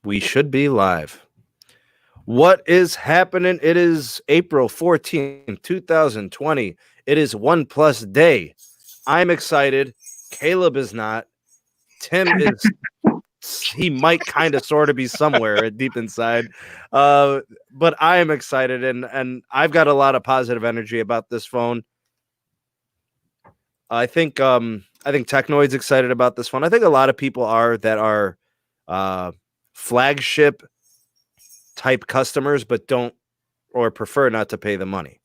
We should be live. What is happening? It is April 14th, 2020. It is OnePlus Day. I'm excited. Caleb is not. Tim is, he might kind of sort of be somewhere deep inside. But I am excited, and I've got a lot of positive energy about this phone. I think Technoid's excited about this phone. I think a lot of people are flagship type customers, but don't or prefer not to pay the money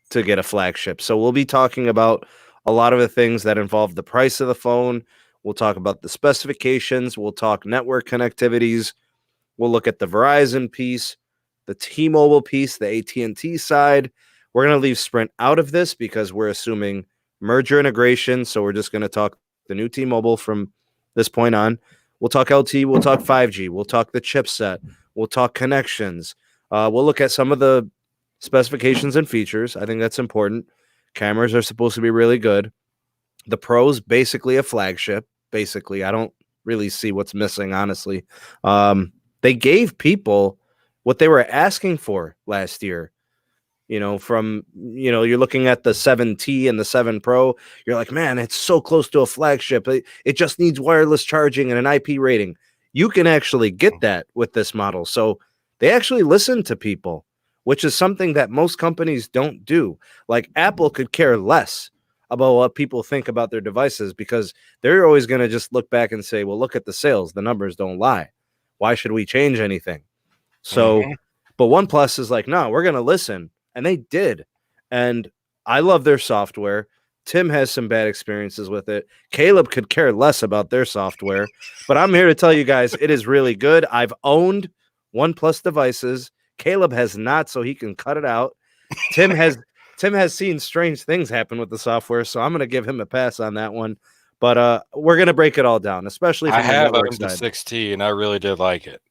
to get a flagship. So we'll be talking about a lot of the things that involve the price of the phone. We'll talk about the specifications. We'll talk network connectivities. We'll look at the Verizon piece, the T-Mobile piece, the AT&T side. We're going to leave Sprint out of this because we're assuming merger integration. So we're just going to talk the new T-Mobile from this point on. We'll talk LTE. We'll talk 5G. We'll talk the chipset. We'll talk connections. We'll look at some of the specifications and features. I think that's important. Cameras are supposed to be really good. The Pro's basically a flagship. Basically, I don't really see what's missing, honestly. They gave people what they were asking for last year. You're looking at the 7T and the 7 Pro. You're like, man, it's so close to a flagship. It just needs wireless charging and an IP rating. You can actually get that with this model. So they actually listen to people, which is something that most companies don't do. Like Apple could care less about what people think about their devices because they're always going to just look back and say, well, look at the sales. The numbers don't lie. Why should we change anything? So, but OnePlus is like, no, we're going to listen. And they did. And I love their software. Tim has some bad experiences with it. Caleb could care less about their software. But I'm here to tell you guys it is really good. I've owned OnePlus devices. Caleb has not, so he can cut it out. Tim has seen strange things happen with the software, so I'm going to give him a pass on that one. But we're going to break it all down, especially from I have owned the the 6T, and I really did like it.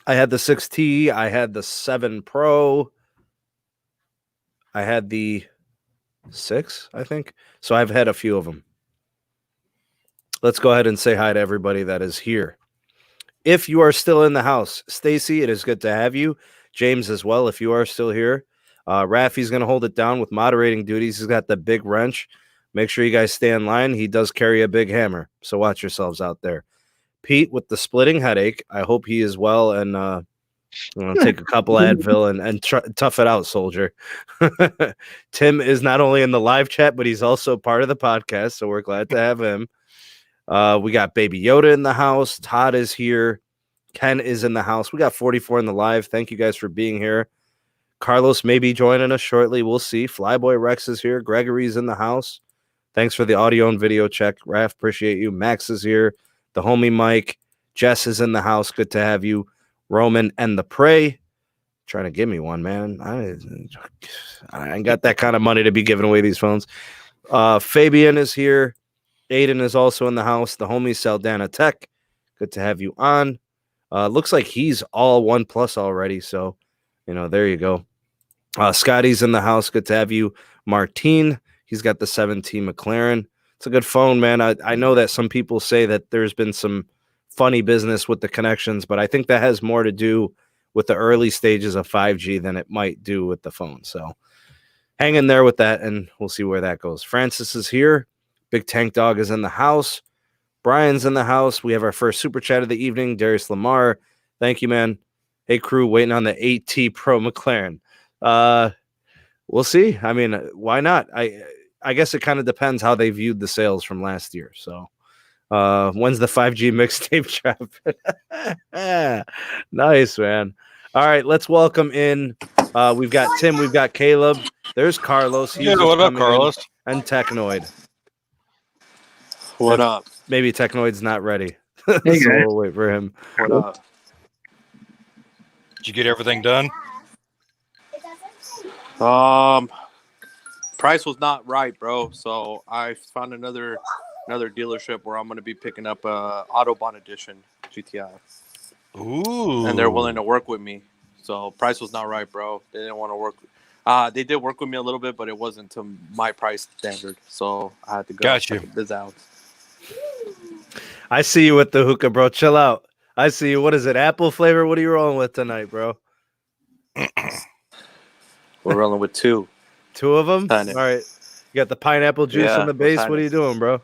I had the 6T. I had the 7 Pro. I had the 6, I think. So I've had a few of them. Let's go ahead and say hi to everybody that is here. If you are still in the house, Stacey, it is good to have you. James as well, if you are still here. Rafi's going to hold it down with moderating duties. He's got the big wrench. Make sure you guys stay in line. He does carry a big hammer, so watch yourselves out there. Pete with the splitting headache. I hope he is well and take a couple Advil and tough it out, soldier. Tim is not only in the live chat, but he's also part of the podcast, so we're glad to have him. We got Baby Yoda in the house. Todd is here. Ken is in the house. We got 44 in the live. Thank you guys for being here. Carlos may be joining us shortly. We'll see. Flyboy Rex is here. Gregory's in the house. Thanks for the audio and video check. Raf, appreciate you. Max is here. The homie Mike. Jess is in the house. Good to have you. Roman and the Prey. Trying to give me one, man. I ain't got that kind of money to be giving away these phones. Fabian is here. Aiden is also in the house. The homie Saldana Tech. Good to have you on. Looks like he's all OnePlus already. So, there you go. Scotty's in the house. Good to have you. Martine. He's got the 17 McLaren. It's a good phone, man. I know that some people say that there's been some funny business with the connections, but I think that has more to do with the early stages of 5G than it might do with the phone. So hang in there with that, and we'll see where that goes. Francis is here. Big Tank Dog is in the house. Brian's in the house. We have our first super chat of the evening. Darius Lamar. Thank you, man. Hey, crew, waiting on the 8T Pro McLaren. We'll see. I mean, why not? I guess it kind of depends how they viewed the sales from last year. So when's the 5G mixtape drop? Nice, man. All right, let's welcome in. We've got Tim. We've got Caleb. There's Carlos. He's what up, Carlos? And Technoid. What up? Maybe Technoid's not ready. Hey, so we'll wait for him. What up? Did you get everything done? Price was not right, bro. So I found another dealership where I'm going to be picking up a Autobahn Edition GTI. Ooh. And they're willing to work with me. So price was not right, bro. They didn't want to work. They did work with me a little bit, but it wasn't to my price standard. So I had to go Got you. check this out. I see you with the hookah, bro. Chill out. I see you. What is it? Apple flavor? What are you rolling with tonight, bro? We're rolling with 2. 2 of them? Kinda. All right. You got the pineapple juice Yeah, in the we're base. kinda- What are you doing, bro?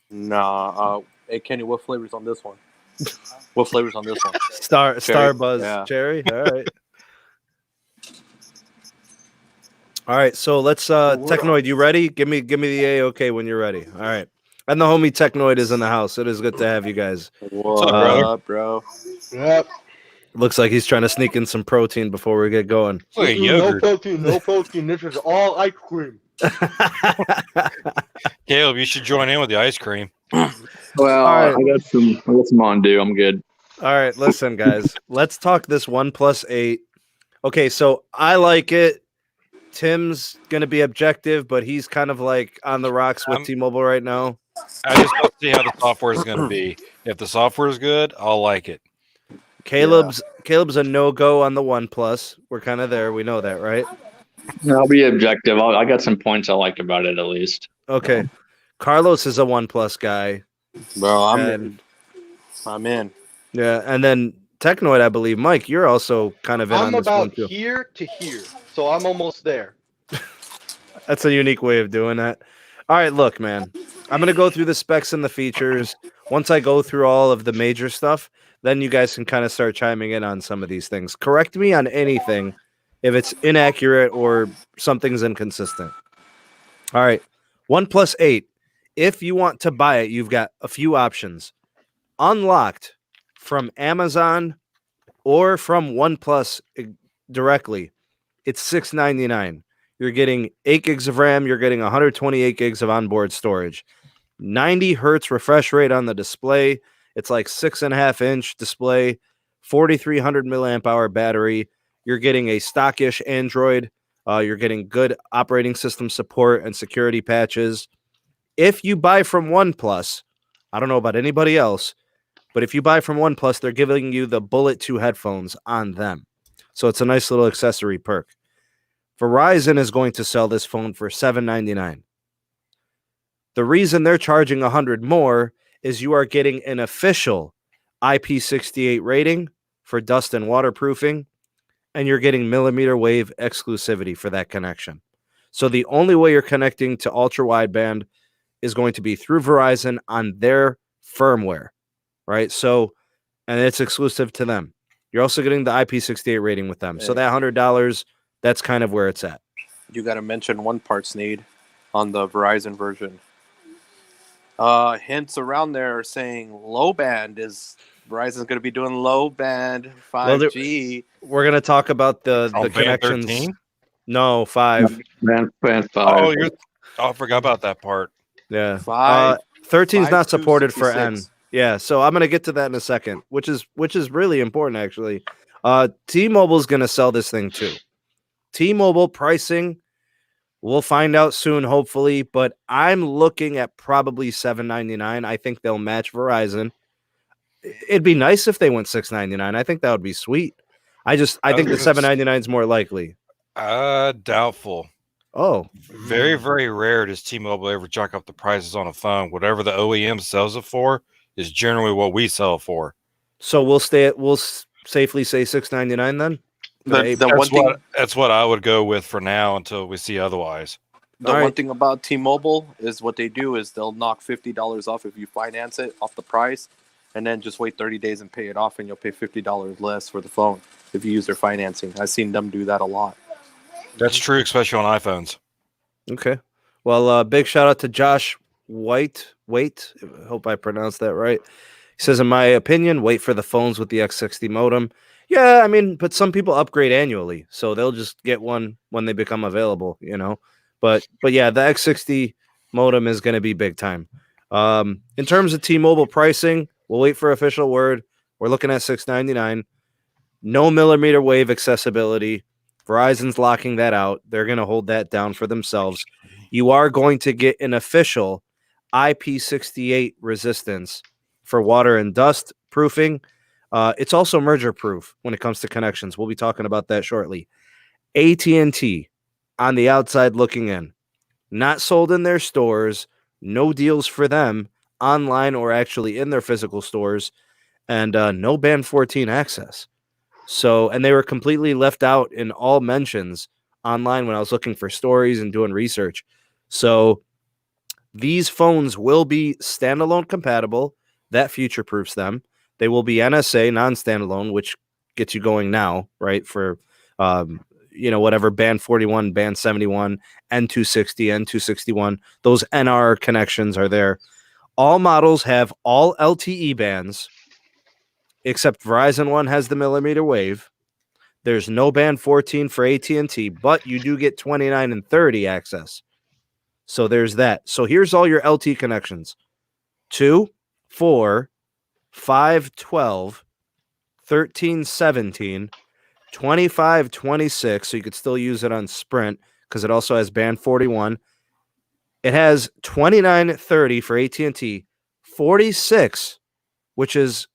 Nah. Hey, Kenny, what flavor's on this one? What flavor's on this one? Star Buzz Yeah. cherry. All right. All right. So let's Technoid, you ready? Give me the A-OK when you're ready. All right. And the homie Technoid is in the house. It is good to have you guys. What brother? up, bro? Yep. Looks like he's trying to sneak in some protein before we get going. Look at No yogurt. protein, no protein. This is all ice cream. Caleb, you should join in with the ice cream. Well, All right. I got some on do. I'm good. All right, listen, guys. Let's talk this OnePlus 8. Okay, so I like it. Tim's gonna be objective, but he's kind of like on the rocks with T-Mobile right now. I just want to see how the software is going to be. If the software is good, I'll like it. Caleb's a no-go on the OnePlus. We're kind of there. We know that, right? I'll be objective. I got some points I like about it at least. Okay. Carlos is a OnePlus guy. Bro, I'm And- in. I'm in. Yeah, and then Technoid, I believe. Mike, you're also kind of in on I'm this one about too. here to here, so I'm almost there. That's a unique way of doing that. All right, look, man. I'm going to go through the specs and the features. Once I go through all of the major stuff, then you guys can kind of start chiming in on some of these things. Correct me on anything if it's inaccurate or something's inconsistent. All right. OnePlus 8. If you want to buy it, you've got a few options. Unlocked from Amazon or from OnePlus directly, it's $699. You're getting 8 gigs of RAM. You're getting 128 gigs of onboard storage. 90 hertz refresh rate on the display. It's like 6.5-inch display. 4,300 milliamp hour battery. You're getting a stockish Android. You're getting good operating system support and security patches. If you buy from OnePlus, I don't know about anybody else, but if you buy from OnePlus, they're giving you the Bullet 2 headphones on them. So it's a nice little accessory perk. Verizon is going to sell this phone for $799. The reason they're charging $100 more is you are getting an official IP68 rating for dust and waterproofing, and you're getting millimeter wave exclusivity for that connection. So the only way you're connecting to ultra wideband is going to be through Verizon on their firmware, right? So, and it's exclusive to them. You're also getting the IP68 rating with them. So that $100, that's kind of where it's at. You got to mention one part, Sneed, on the Verizon version. Hints around there are saying low band is Verizon's going to be doing low band 5G. We're going to talk about the On band connections. 13? No, 5. Band 5. Oh, I forgot about that part. Yeah. 5. 13 is not 5 to supported for N. 66. Yeah, so I'm going to get to that in a second, which is really important actually. T-Mobile's going to sell this thing too. T-Mobile pricing, we'll find out soon, hopefully, but I'm looking at probably $799. I think they'll match Verizon. It'd be nice if they went $699. I think that would be sweet. I think the $799 is more likely. Doubtful. Oh, Very, very rare does T-Mobile ever jack up the prices on a phone. Whatever the OEM sells it for is generally what we sell it for. so we'll safely say $699 then. That's what I would go with for now until we see otherwise. The All one right. thing about T-Mobile is what they do is they'll knock $50 off if you finance it off the price, and then just wait 30 days and pay it off, and you'll pay $50 less for the phone if you use their financing. I've seen them do that a lot. That's true, especially on iPhones. Okay. Well, big shout out to Josh White. Hope I pronounced that right. He says, in my opinion, wait for the phones with the X60 modem. Yeah, I mean, but some people upgrade annually, so they'll just get one when they become available, you know. But yeah, the X60 modem is going to be big time. In terms of T-Mobile pricing, we'll wait for official word. We're looking at $699. No millimeter wave accessibility. Verizon's locking that out. They're going to hold that down for themselves. You are going to get an official IP68 resistance for water and dust proofing. It's also merger proof when it comes to connections. We'll be talking about that shortly. AT&T on the outside looking in. Not sold in their stores. No deals for them online or actually in their physical stores, and no Band 14 access. So, and they were completely left out in all mentions online when I was looking for stories and doing research. So these phones will be standalone compatible. That future-proofs them. They will be NSA, non-standalone, which gets you going now, right? For, whatever, Band 41, Band 71, N260, N261. Those NR connections are there. All models have all LTE bands, except Verizon one has the millimeter wave. There's no Band 14 for AT&T, but you do get 29 and 30 access. So there's that. So here's all your LTE connections. 2, 4, 5, 12, 13, 17, 25, 26. So you could still use it on Sprint because it also has Band 41. It has 29, 30 for AT&T, 46, which is,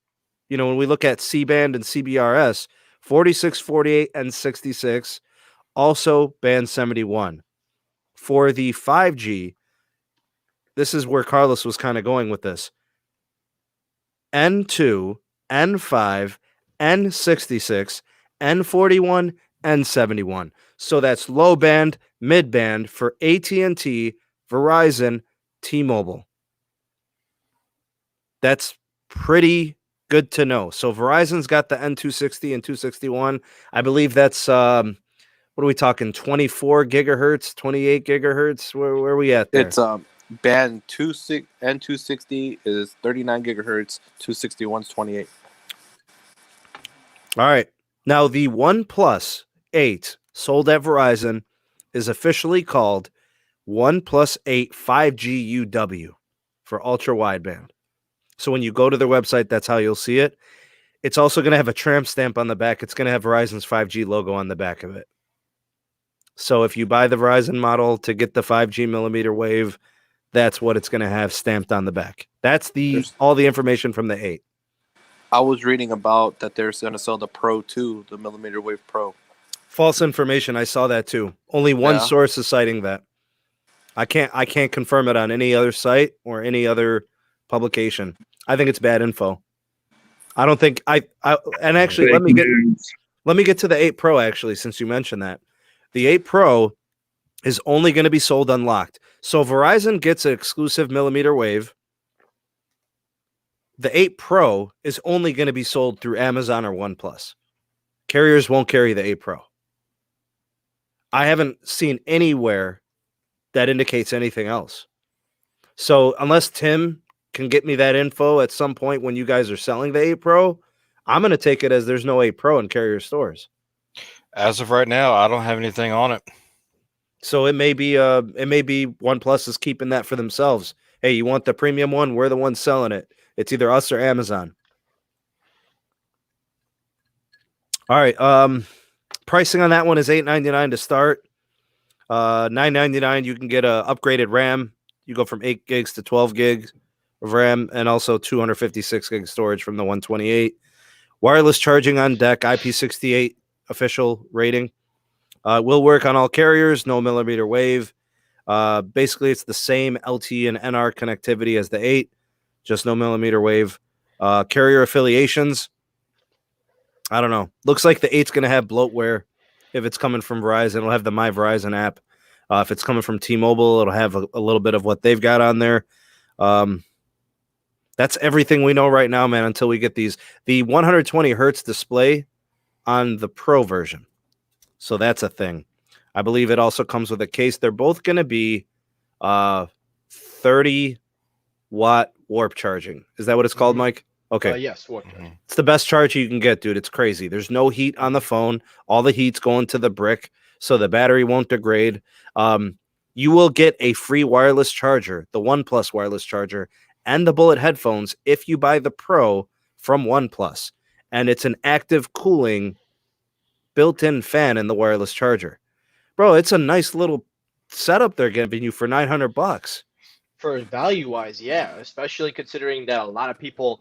when we look at C-band and CBRS, 46, 48, and 66, also Band 71. For the 5G, this is where Carlos was kind of going with this. N2, N5, N66, N41, N71. So that's low band, mid band for AT&T, Verizon, T-Mobile. That's pretty good to know. So Verizon's got the N260 and 261. I believe that's what are we talking? 24 gigahertz, 28 gigahertz. Where are we at there? It's band N260 is 39 gigahertz, 261 is 28. All right. Now the OnePlus 8 sold at Verizon is officially called OnePlus 8 5G UW for ultra wideband. So when you go to their website, that's how you'll see it. It's also going to have a tramp stamp on the back. It's going to have Verizon's 5G logo on the back of it. So if you buy the Verizon model to get the 5G millimeter wave, that's what it's going to have stamped on the back. That's all the information from the 8. I was reading about that they're going to sell the Pro 2, the millimeter wave Pro. False information. I saw that too. Only one source is citing that. I can't confirm it on any other site or any other publication. I think it's bad info. I don't think and actually let me get to the 8 Pro actually, since you mentioned that. The 8 Pro is only going to be sold unlocked. So Verizon gets an exclusive millimeter wave. The 8 Pro is only going to be sold through Amazon or OnePlus. Carriers won't carry the 8 Pro. I haven't seen anywhere that indicates anything else. So unless Tim can get me that info at some point when you guys are selling the 8 Pro, I'm going to take it as there's no 8 Pro in carrier stores. As of right now, I don't have anything on it. So it may be OnePlus is keeping that for themselves. Hey, you want the premium one? We're the ones selling it. It's either us or Amazon. All right. Pricing on that one is $899 to start. $999 you can get a upgraded RAM. You go from 8 gigs to 12 gigs of RAM, and also 256 gig storage from the 128. Wireless charging on deck, IP68 official rating. Will work on all carriers, no millimeter wave. Basically, it's the same LTE and NR connectivity as the 8, just no millimeter wave. Carrier affiliations, I don't know. Looks like the 8's going to have bloatware. If it's coming from Verizon, it'll have the My Verizon app. If it's coming from T-Mobile, it'll have a little bit of what they've got on there. That's everything we know right now, man, until we get these. The 120 hertz display on the Pro version. So that's a thing. I believe it also comes with a case. They're both going to be 30-watt warp charging. Is that what it's called, Mike? Okay. Yes, warp charging. It's the best charger you can get, dude. It's crazy. There's no heat on the phone. All the heat's going to the brick, so the battery won't degrade. You will get a free wireless charger, the OnePlus wireless charger, and the Bullet headphones if you buy the Pro from OnePlus. And it's an active cooling built-in fan in the wireless charger. Bro, it's a nice little setup they're giving you for $900. For value-wise, yeah, especially considering that a lot of people,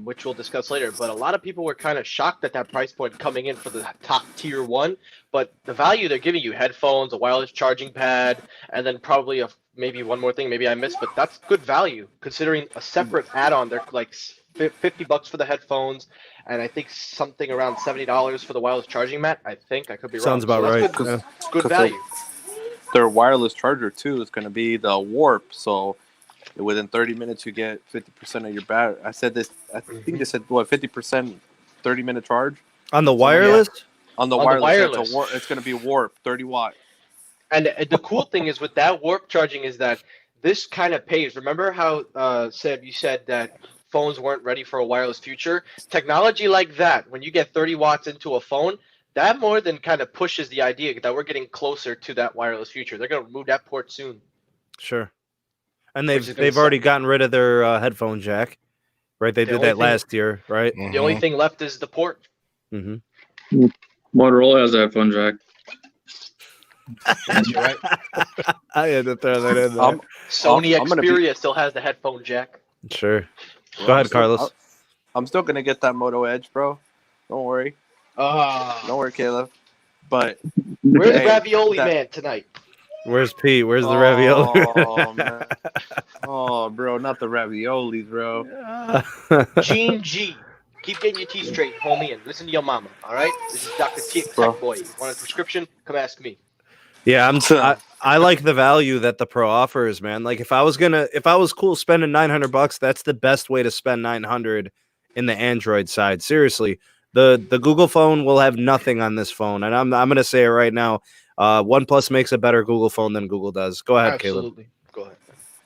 which we'll discuss later, but a lot of people were kind of shocked at that price point coming in for the top tier one. But the value they're giving you, headphones, a wireless charging pad, and then probably maybe one more thing, maybe I missed, but that's good value considering a separate add-on. They're like $50 for the headphones, and I think something around $70 for the wireless charging mat. I think I could be wrong. Sounds about that's right. Good, Yeah. good value. Their wireless charger too is going to be the Warp, so within 30 minutes you get 50% of your battery. I said this. I think they said 50%, 30-minute charge On the wireless? on the wireless. It's going to be Warp, 30 watt. And the cool thing is with that warp charging is that this kind of pays. Remember how Seb, you said that phones weren't ready for a wireless future? Technology like that, when you get 30 watts into a phone, that more than kind of pushes the idea that we're getting closer to that wireless future. They're going to remove that port soon. Sure. And Which is they've gonna already suck. gotten rid of their headphone jack, right? They The did only that thing- last year, right? The only thing left is the port. Mm-hmm. Motorola has a headphone jack. Yes, you're right. I had to throw that in there. Sony I'm gonna Xperia still has the headphone jack. Sure. Go ahead, Carlos. I'm still going to get that Moto Edge, bro. Don't worry. Don't worry, Caleb. But Where's Hey, Ravioli that- Man tonight? Where's Pete? Where's the ravioli? Oh, man. Oh, bro, not the raviolis, bro. Gene G. Keep getting your teeth straight, homie, and listen to your mama, all right? This is Dr. Tech Bro. Boy. Want a prescription? Come ask me. Yeah, I like the value that the Pro offers, man. Like if I was cool spending $900, that's the best way to spend $900 in the Android side. Seriously, the Google phone will have nothing on this phone, and I'm gonna say it right now. OnePlus makes a better Google phone than Google does. Go ahead, Caleb. Absolutely. Go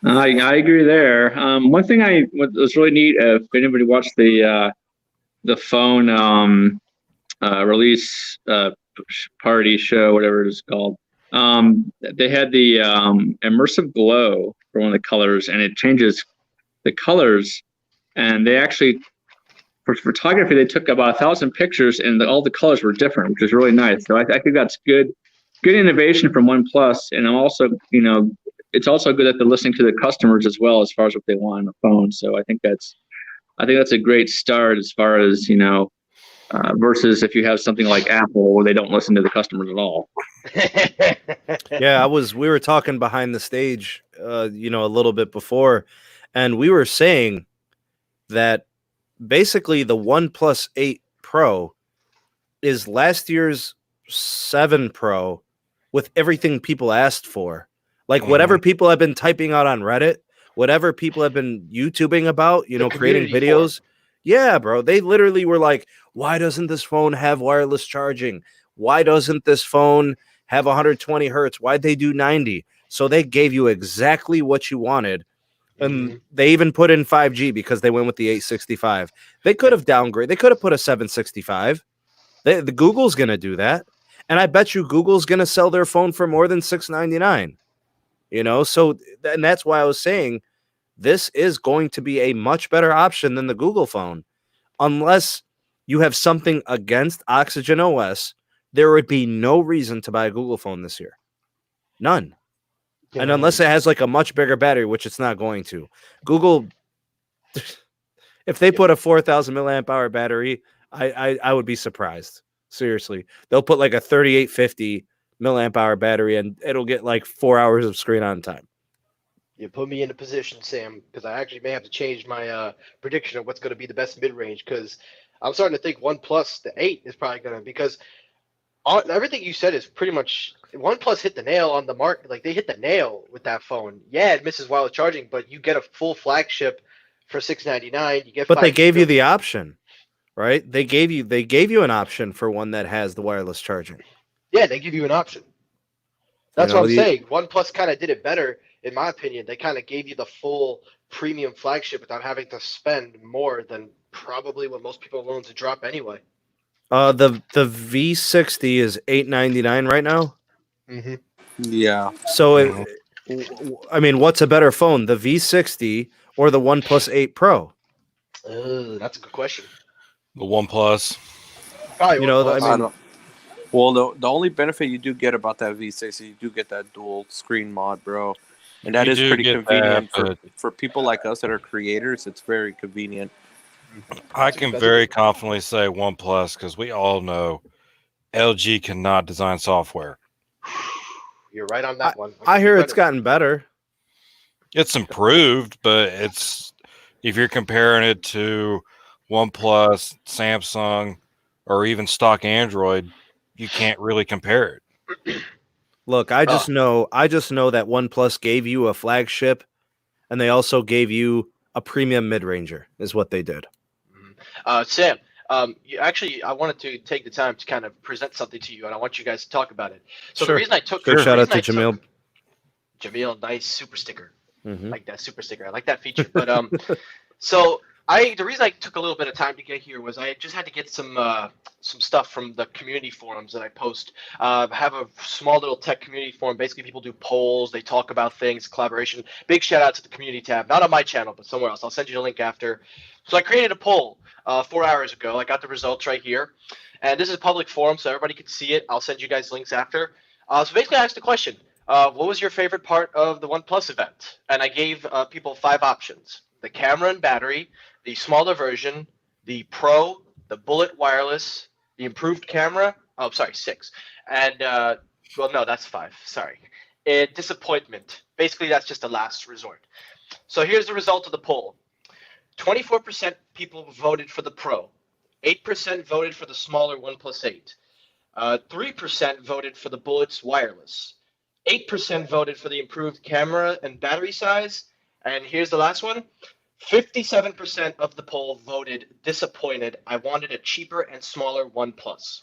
ahead. I agree there. One thing was really neat. If anybody watched the phone release party show, whatever it's called, they had the immersive glow for one of the colors, and it changes the colors. And they actually, for photography, they took about 1,000 pictures, and all the colors were different, which is really nice. So I think that's good innovation from OnePlus. And I'm also, it's also good that they're listening to the customers as well as far as what they want on the phone. So I think that's a great start as far as versus if you have something like Apple where they don't listen to the customers at all. Yeah, we were talking behind the stage, a little bit before, and we were saying that basically the OnePlus 8 Pro is last year's 7 Pro with everything people asked for. Like whatever people have been typing out on Reddit, whatever people have been YouTubing about, creating community videos. Yeah, bro. They literally were like, why doesn't this phone have wireless charging? Why doesn't this phone have 120 hertz? Why'd they do 90? So they gave you exactly what you wanted. And they even put in 5G because they went with the 865. They could have downgraded. They could have put a 765. The Google's going to do that. And I bet you Google's going to sell their phone for more than $699. So and that's why I was saying this is going to be a much better option than the Google phone. Unless you have something against Oxygen OS, there would be no reason to buy a Google phone this year. None. And unless it has like a much bigger battery, which it's not going to. Google, if they put a 4,000 milliamp hour battery, I would be surprised. Seriously. They'll put like a 3850 milliamp hour battery and it'll get like 4 hours of screen on time. You put me in a position, Sam, because I actually may have to change my prediction of what's going to be the best mid-range, because I'm starting to think OnePlus, the 8 is probably going to, because everything you said is pretty much, OnePlus hit the nail on the mark. Like, they hit the nail with that phone. Yeah, it misses wireless charging, but you get a full flagship for $699. You get, but they gave you the option, right? They gave you an option for one that has the wireless charging. Yeah, they give you an option. That's what I'm saying. OnePlus kind of did it better, in my opinion. They kind of gave you the full premium flagship without having to spend more than probably what most people are willing to drop anyway. The V60 is $899 right now. Mm-hmm. Yeah. So, I mean, what's a better phone, the V60 or the OnePlus 8 Pro? That's a good question. The OnePlus. Probably OnePlus. I don't. Well, the only benefit you do get about that V6 is you do get that dual screen mod, bro. And that You is do pretty get convenient that, for people like us that are creators. It's very convenient. I can very confidently say OnePlus because we all know LG cannot design software. You're right on that one. I hear it's gotten better. It's improved, but it's if you're comparing it to OnePlus, Samsung, or even stock Android, you can't really compare it. Look, I just know that OnePlus gave you a flagship, and they also gave you a premium mid-ranger. Is what they did. Sam, I wanted to take the time to kind of present something to you, and I want you guys to talk about it. So Sure. the reason I took Good the shout out reason to I Jamaal. took- Jamaal, nice super sticker. Mhm. Like that super sticker. I like that feature. But so the reason I took a little bit of time to get here was I just had to get some stuff from the community forums that I post. I have a small little tech community forum. Basically, people do polls, they talk about things, collaboration. Big shout out to the community tab, not on my channel, but somewhere else. I'll send you the link after. So I created a poll 4 hours ago. I got the results right here, and this is a public forum, so everybody can see it. I'll send you guys links after. So basically, I asked the question. What was your favorite part of the OnePlus event? And I gave people 5 options: the camera and battery, the smaller version, the Pro, the Bullet Wireless, the improved camera. Oh, sorry, 6. And well, no, that's 5. Sorry. Disappointment. Basically, that's just a last resort. So here's the result of the poll. 24% people voted for the Pro. 8% voted for the smaller OnePlus 8. 3% voted for the Bullet's Wireless. 8% voted for the improved camera and battery size. And here's the last one. 57% of the poll voted disappointed. I wanted a cheaper and smaller OnePlus.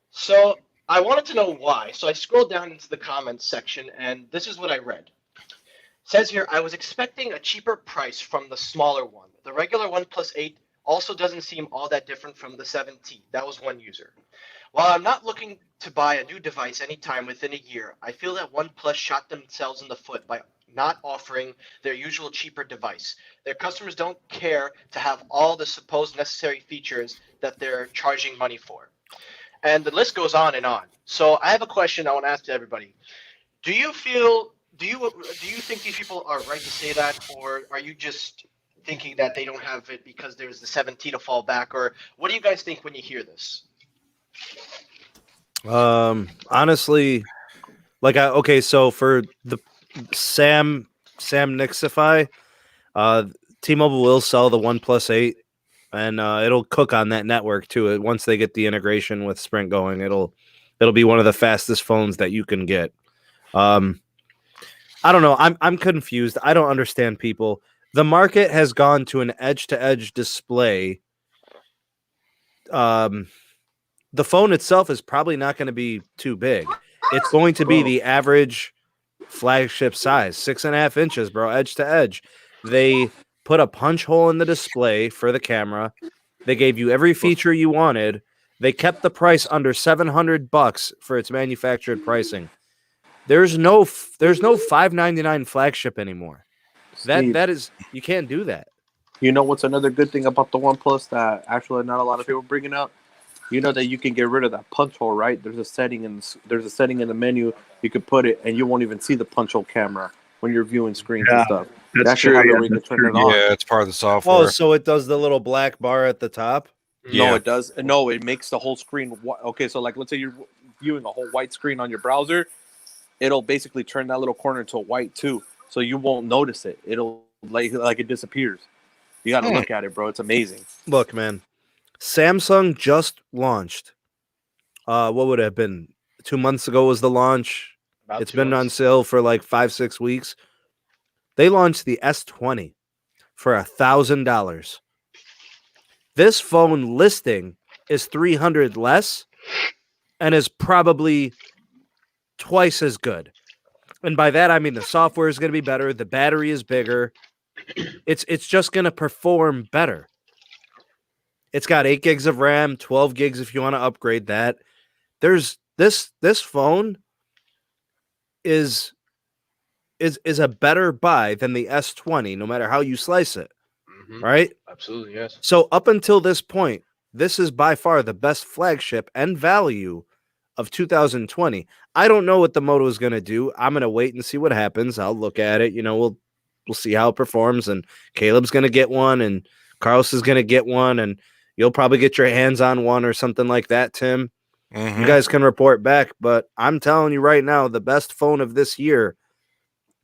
So I wanted to know why. So I scrolled down into the comments section, and this is what I read. It says here, I was expecting a cheaper price from the smaller one. The regular OnePlus 8 also doesn't seem all that different from the 7T. That was one user. While I'm not looking to buy a new device anytime within a year, I feel that OnePlus shot themselves in the foot by not offering their usual cheaper device. Their customers don't care to have all the supposed necessary features that they're charging money for. And the list goes on and on. So I have a question I want to ask to everybody. Do you think these people are right to say that, or are you just thinking that they don't have it because there's the 7T to fall back, or what do you guys think when you hear this? Honestly, so for the Sam Nixify, T-Mobile will sell the OnePlus 8, and it'll cook on that network too. Once they get the integration with Sprint going, it'll be one of the fastest phones that you can get. I don't know. I'm confused. I don't understand people. The market has gone to an edge-to-edge display. The phone itself is probably not going to be too big. It's going to be the average flagship size, 6.5 inches, bro, edge to edge. They put a punch hole in the display for the camera. They gave you every feature you wanted. They kept the price under $700 for its manufactured pricing. There's no $599 flagship anymore. Steve, That is, you can't do that. you know what's another good thing about the OnePlus that actually not a lot of people are bringing up? You know that you can get rid of that punch hole, right? There's a setting in the menu. You could put it, and you won't even see the punch hole camera when you're viewing screens and stuff. That's true. true. We can turn it on. Yeah, it's part of the software. Oh, so it does the little black bar at the top? Yeah. No, it does. No, it makes the whole screen. Okay, so like, let's say you're viewing a whole white screen on your browser. It'll basically turn that little corner into a white too, so you won't notice it. It'll like it disappears. You got to look at it, bro. It's amazing. Look, man, Samsung just launched. What would it have been? 2 months ago was the launch. About It's 2 been on months. sale for like 5-6 weeks. They launched the S20 for $1,000. This phone listing is $300 less and is probably twice as good. And by that I mean the software is going to be better, the battery is bigger. It's just going to perform better. It's got 8 gigs of RAM, 12 gigs if you want to upgrade that. There's this phone is a better buy than the S20, no matter how you slice it, right? Absolutely, yes. So up until this point, this is by far the best flagship and value of 2020. I don't know what the Moto is going to do. I'm going to wait and see what happens. I'll look at it. We'll see how it performs, and Caleb's going to get one, and Carlos is going to get one, and you'll probably get your hands on one or something like that, Tim. You guys can report back, but I'm telling you right now, the best phone of this year,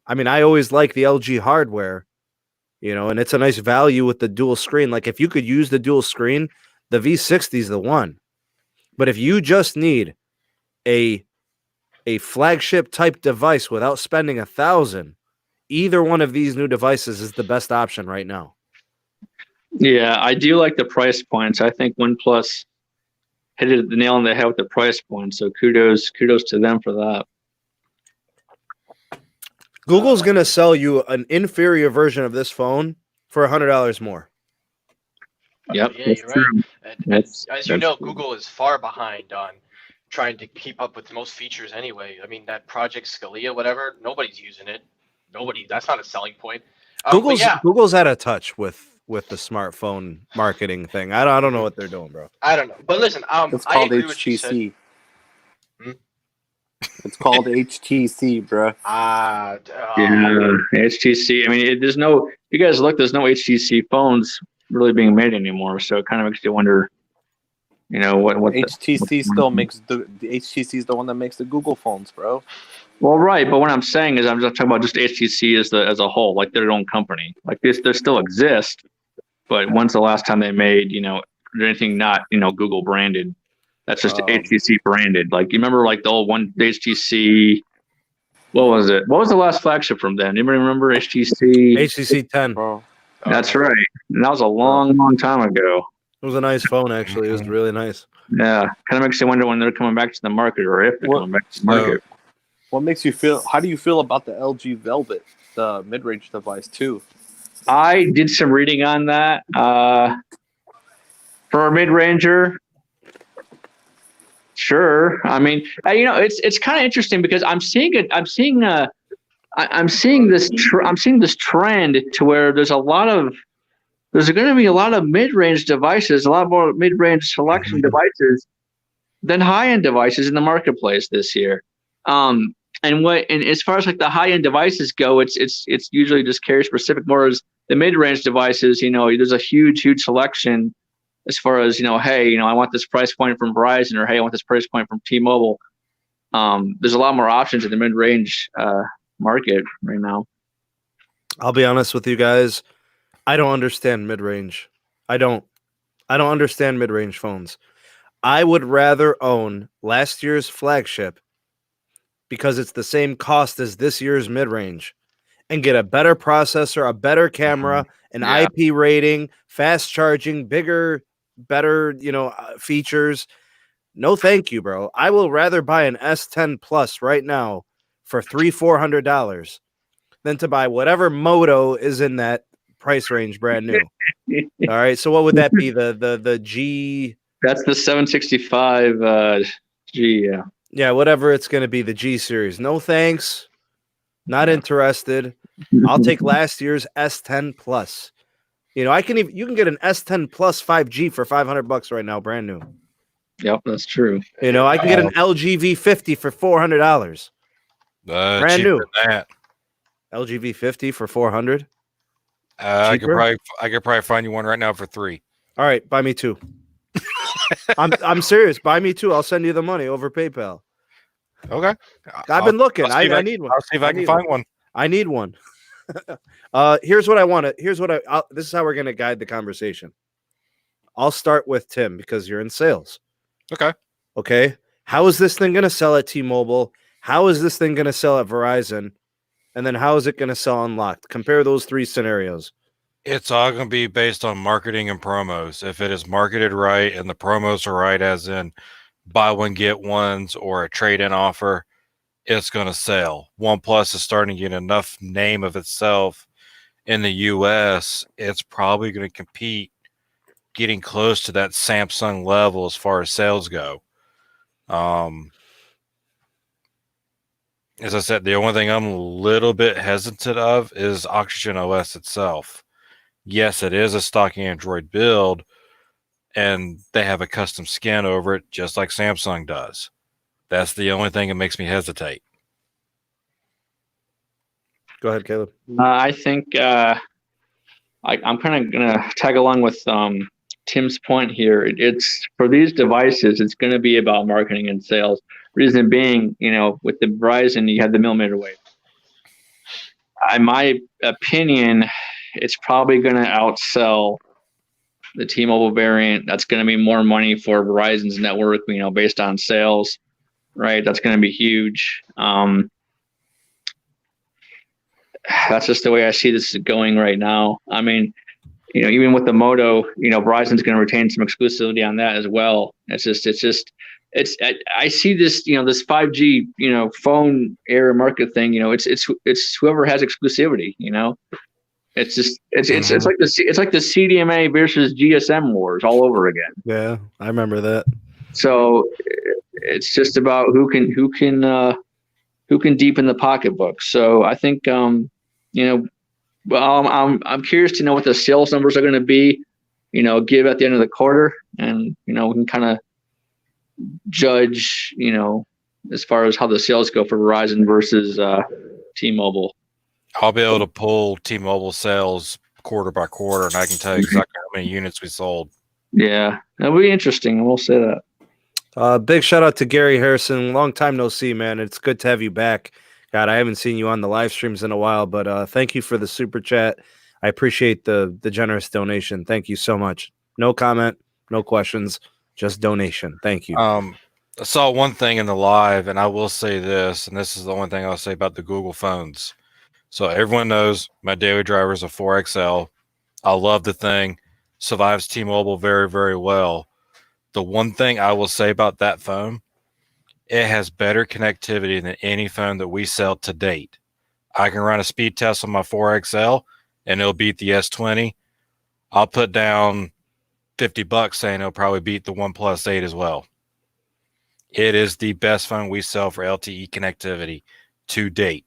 I mean, I always like the LG hardware, you know, and it's a nice value with the dual screen. Like if you could use the dual screen, the V60 is the one. But if you just need a flagship type device without spending $1,000, either one of these new devices is the best option right now. Yeah, I do like the price points. I think OnePlus hit it the nail on the head with the price point. So kudos to them for that. Google's going to sell you an inferior version of this phone for $100 more. Yep, Yeah, that's you're true. right. And as you That's know, true. Google is far behind on trying to keep up with most features anyway. I mean, that Project Scalia, whatever, nobody's using it. That's not a selling point. But yeah, Google's out of touch with the smartphone marketing thing. I don't know what they're doing, bro. I don't know. But listen, It's I called agree with what you said. HTC. It's called HTC, bro. Yeah, HTC. I mean, there's no. You guys look. There's no HTC phones really being made anymore. So it kind of makes you wonder. You know what HTC still makes the HTC is the one that makes the Google phones, bro. Well, right, but what I'm saying is I'm just talking about just HTC as a whole, like their own company. Like they still exist, but when's the last time they made anything not Google branded? That's just HTC branded. Like you remember like the old one HTC. What was it? What was the last flagship from then? Anybody remember HTC? HTC 10. Bro. That's right. And that was a long time ago. It was a nice phone, actually. It was really nice. Yeah, kind of makes you wonder when they're coming back to the market, or if they're coming back to the market. What makes you feel? How do you feel about the LG Velvet, the mid-range device too? I did some reading on that. For a mid-ranger, sure. I mean, it's kind of interesting because I'm seeing this trend to where there's going to be a lot of mid-range devices, a lot more mid-range selection devices than high-end devices in the marketplace this year. And as far as like the high-end devices go, it's usually just carrier specific. More as the mid-range devices, there's a huge selection as far as hey, I want this price point from Verizon, or hey, I want this price point from T-Mobile. There's a lot more options in the mid-range market right now. I'll be honest with you guys. I don't understand mid-range. I don't understand mid-range phones. I would rather own last year's flagship because it's the same cost as this year's mid-range and get a better processor, a better camera, an IP rating, fast charging, better, features. No, thank you, bro. I will rather buy an S10 Plus right now for $300-400 than to buy whatever Moto is in that price range brand new. All right. So what would that be? The G? That's the 765 G, yeah. Yeah, whatever it's going to be, the G series. No thanks. Not interested. I'll take last year's S10 Plus. You can get an S10 Plus 5G for $500 right now, brand new. Yep, that's true. I can get an LG V50 for $400. Brand new. That. LG V50 for $400. I could probably find you one right now for $3. All right, buy me two. I'm serious. Buy me two. I'll send you the money over PayPal. Okay. I've been looking. I need one. I'll see if I can find one. I need one. Here's what I want to. This is how we're going to guide the conversation. I'll start with Tim because you're in sales. Okay. How is this thing going to sell at T-Mobile? How is this thing going to sell at Verizon? And then how is it going to sell unlocked? Compare those three scenarios. It's all going to be based on marketing and promos. If it is marketed right and the promos are right, as in buy one, get ones or a trade-in offer, it's going to sell. OnePlus is starting to get enough name of itself in the U.S. It's probably going to compete getting close to that Samsung level as far as sales go. As I said, the only thing I'm a little bit hesitant of is Oxygen OS itself. Yes, it is a stock Android build, and they have a custom skin over it, just like Samsung does. That's the only thing that makes me hesitate. Go ahead, Caleb. I think I'm kind of going to tag along with Tim's point here. It's for these devices, it's going to be about marketing and sales. Reason being, with the Verizon, you have the millimeter wave. in my opinion, it's probably going to outsell the T-Mobile variant. That's going to be more money for Verizon's network, based on sales, right? That's going to be huge. That's just the way I see this going right now. I mean, even with the Moto, Verizon's going to retain some exclusivity on that as well. I see this, this 5G, phone era market thing. It's whoever has exclusivity. It's like the CDMA versus GSM wars all over again. Yeah, I remember that. So it's just about who can deepen the pocketbook. So I think I'm curious to know what the sales numbers are going to be, give at the end of the quarter, and we can kind of judge, as far as how the sales go for Verizon versus T-Mobile. I'll be able to pull T-Mobile sales quarter by quarter, and I can tell you exactly how many units we sold. Yeah, that'll be interesting. We'll say that. Big shout out to Gary Harrison. Long time no see, man. It's good to have you back. God, I haven't seen you on the live streams in a while, but thank you for the super chat. I appreciate the generous donation. Thank you so much. No comment, no questions, just donation. Thank you. I saw one thing in the live, and I will say this, and this is the only thing I'll say about the Google phones. So everyone knows my daily driver is a 4XL. I love the thing. Survives T-Mobile very, very well. The one thing I will say about that phone, it has better connectivity than any phone that we sell to date. I can run a speed test on my 4XL, and it'll beat the S20. I'll put down $50 saying it'll probably beat the OnePlus 8 as well. It is the best phone we sell for LTE connectivity to date.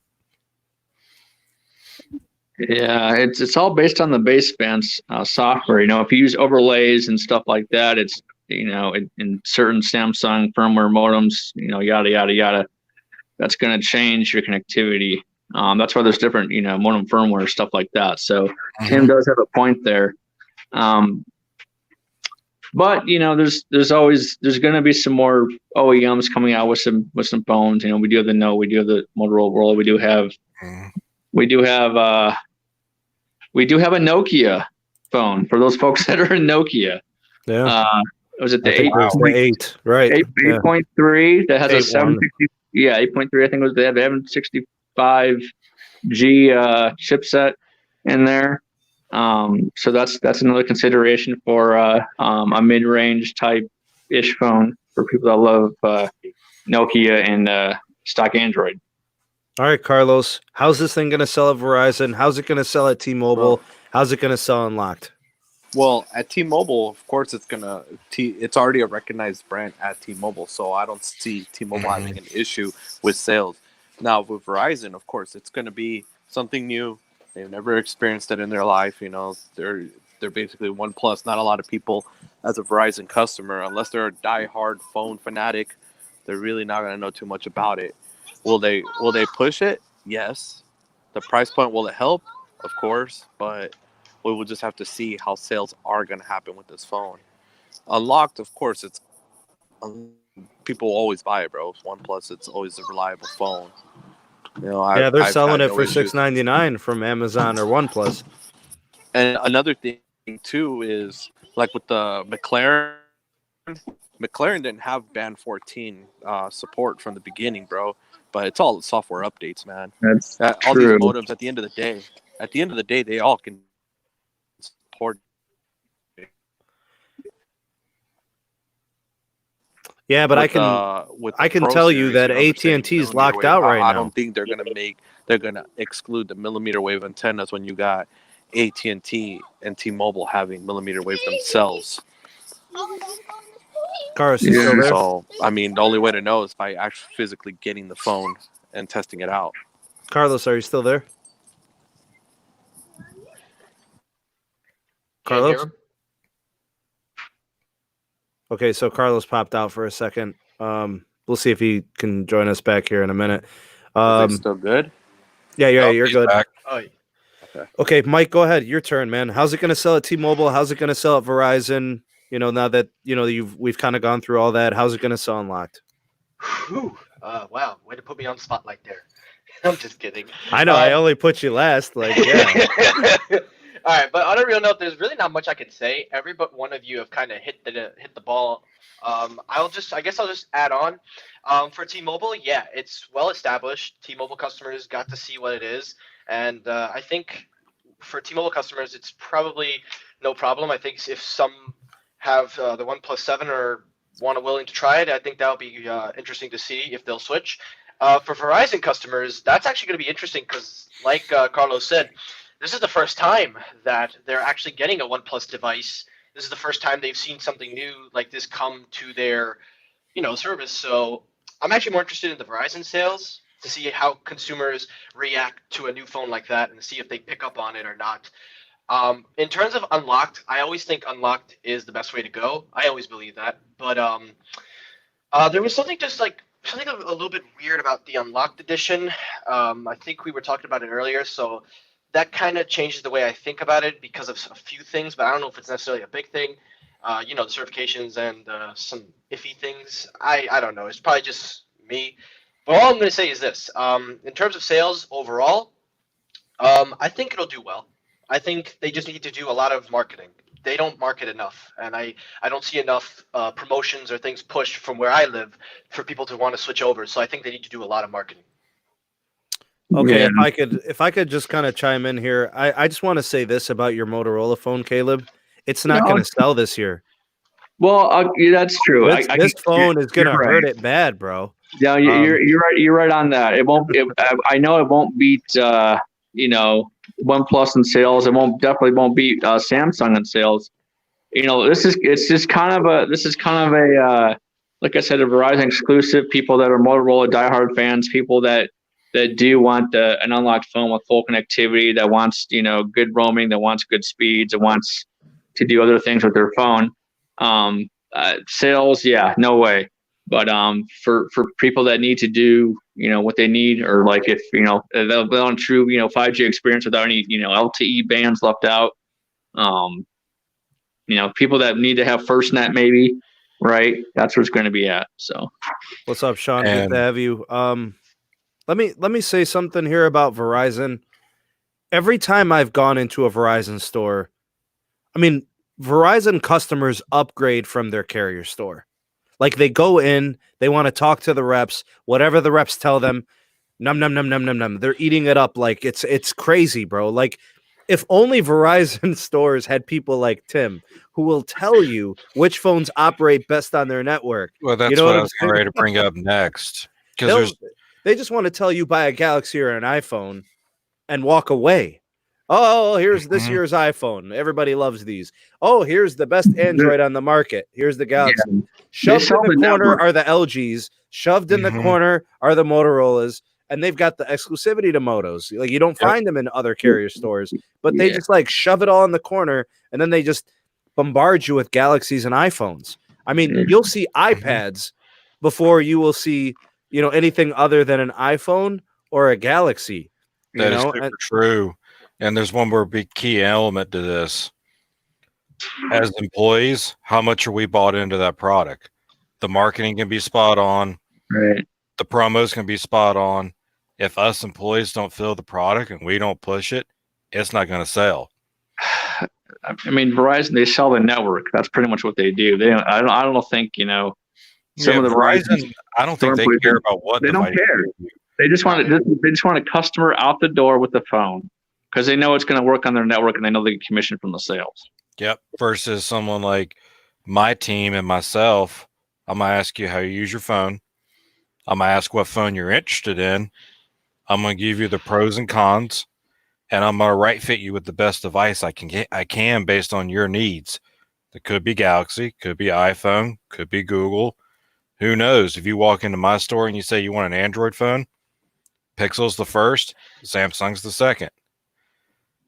Yeah, it's all based on the baseband software. If you use overlays and stuff like that, it's in certain Samsung firmware modems, yada yada yada. That's going to change your connectivity. That's why there's different, modem firmware stuff like that. So Tim does have a point there. But there's going to be some more OEMs coming out with some phones. We do have the Note, we do have the Motorola World, we do have a Nokia phone for those folks that are in Nokia. Yeah. Was it the 8? Right. 8.3 that has 8.1. a 760? Yeah, 8.3. I think it was they have 765G chipset in there. So that's another consideration for a mid-range type ish phone for people that love Nokia and stock Android. All right, Carlos. How's this thing going to sell at Verizon? How's it going to sell at T-Mobile? How's it going to sell Unlocked? Well, at T-Mobile, of course, it's already a recognized brand at T-Mobile, so I don't see T-Mobile having an issue with sales. Now, with Verizon, of course, it's going to be something new. They've never experienced it in their life. They're basically OnePlus. Not a lot of people, as a Verizon customer, unless they're a die-hard phone fanatic, they're really not going to know too much about it. Will they push it? Yes. The price point, will it help? Of course, but we will just have to see how sales are going to happen with this phone. Unlocked, of course, it's people always buy it, bro. OnePlus, it's always a reliable phone. They're selling it for $699 from Amazon or OnePlus. And another thing too is like with the McLaren didn't have Band 14 support from the beginning, bro. But it's all software updates, man. That's all true. These modems. At the end of the day, they all can support. Yeah, but I can tell you that AT&T is locked out right now. I don't think they're gonna exclude the millimeter wave antennas when you got AT&T and T-Mobile having millimeter wave themselves. Carlos, you still there? So the only way to know is by actually physically getting the phone and testing it out. Carlos, are you still there? Carlos? Okay, so Carlos popped out for a second. We'll see if he can join us back here in a minute. Is it still good? Yeah, you're good. Back. Oh, Okay, Mike, go ahead. Your turn, man. How's it going to sell at T-Mobile? How's it going to sell at Verizon? Now that we've kind of gone through all that, how's it going to sell Unlocked? Wow, way to put me on the spotlight there. I'm just kidding. I know. I only put you last. Like, yeah. All right, but on a real note, there's really not much I can say. Every but one of you have kind of hit the ball. I guess I'll just add on. For T-Mobile, yeah, it's well established. T-Mobile customers got to see what it is, and I think for T-Mobile customers, it's probably no problem. I think if some have the OnePlus 7 or willing to try it, I think that'll be interesting to see if they'll switch. For Verizon customers, that's actually going to be interesting because, like Carlos said, this is the first time that they're actually getting a OnePlus device. This is the first time they've seen something new like this come to their, service. So I'm actually more interested in the Verizon sales to see how consumers react to a new phone like that and see if they pick up on it or not. In terms of unlocked, I always think unlocked is the best way to go. I always believe that. But there was something a little bit weird about the unlocked edition. I think we were talking about it earlier, so that kind of changes the way I think about it because of a few things, but I don't know if it's necessarily a big thing. The certifications and some iffy things. I don't know. It's probably just me. But all I'm going to say is this. In terms of sales overall, I think it'll do well. I think they just need to do a lot of marketing. They don't market enough, and I don't see enough promotions or things pushed from where I live for people to want to switch over. So I think they need to do a lot of marketing. Okay, if I could just kind of chime in here, I just want to say this about your Motorola phone, Caleb. It's not going to sell this year. Well, yeah, that's true. This phone is going to hurt it bad, bro. Yeah, you're right. You're right on that. It won't. I know it won't beat OnePlus in sales. It definitely won't beat Samsung in sales. This is kind of a like I said, a Verizon exclusive. People that are Motorola diehard fans, people that do want an unlocked phone with full connectivity, that wants good roaming, that wants good speeds, that wants to do other things with their phone. Sales, yeah, no way. But for people that need to do what they need, or like if they'll want true 5G experience without any LTE bands left out, people that need to have FirstNet maybe, right? That's where it's going to be at. So, what's up, Sean? Good to have you. Let me say something here about Verizon. Every time I've gone into a Verizon store, Verizon customers upgrade from their carrier store. Like they go in, they want to talk to the reps, whatever the reps tell them, num num num num num num. They're eating it up like it's crazy, bro. Like if only Verizon stores had people like Tim who will tell you which phones operate best on their network. Well, that's what I was getting ready to bring up next. Because they just want to tell you buy a Galaxy or an iPhone and walk away. Oh, here's this year's iPhone. Everybody loves these. Oh, here's the best Android on the market. Here's the Galaxy. Yeah. Shoved in the corner are the LGs. Shoved in the corner are the Motorola's. And they've got the exclusivity to Motos. Like you don't find them in other carrier stores. But they just like shove it all in the corner. And then they just bombard you with Galaxies and iPhones. You'll see iPads before you will see, anything other than an iPhone or a Galaxy. That is super true. And there's one more big key element to this. As employees, how much are we bought into that product? The marketing can be spot on. Right. The promos can be spot on. If us employees don't feel the product and we don't push it, it's not going to sell. Verizon, they sell the network. That's pretty much what they do. I don't think, some of the Verizon, I don't think they care about what they don't care. They just want a customer out the door with the phone. Because they know it's going to work on their network and they know they get commission from the sales. Yep. Versus someone like my team and myself, I'm going to ask you how you use your phone. I'm going to ask what phone you're interested in. I'm going to give you the pros and cons. And I'm going to right fit you with the best device I can based on your needs. It could be Galaxy, could be iPhone, could be Google. Who knows? If you walk into my store and you say you want an Android phone, Pixel's the first, Samsung's the second.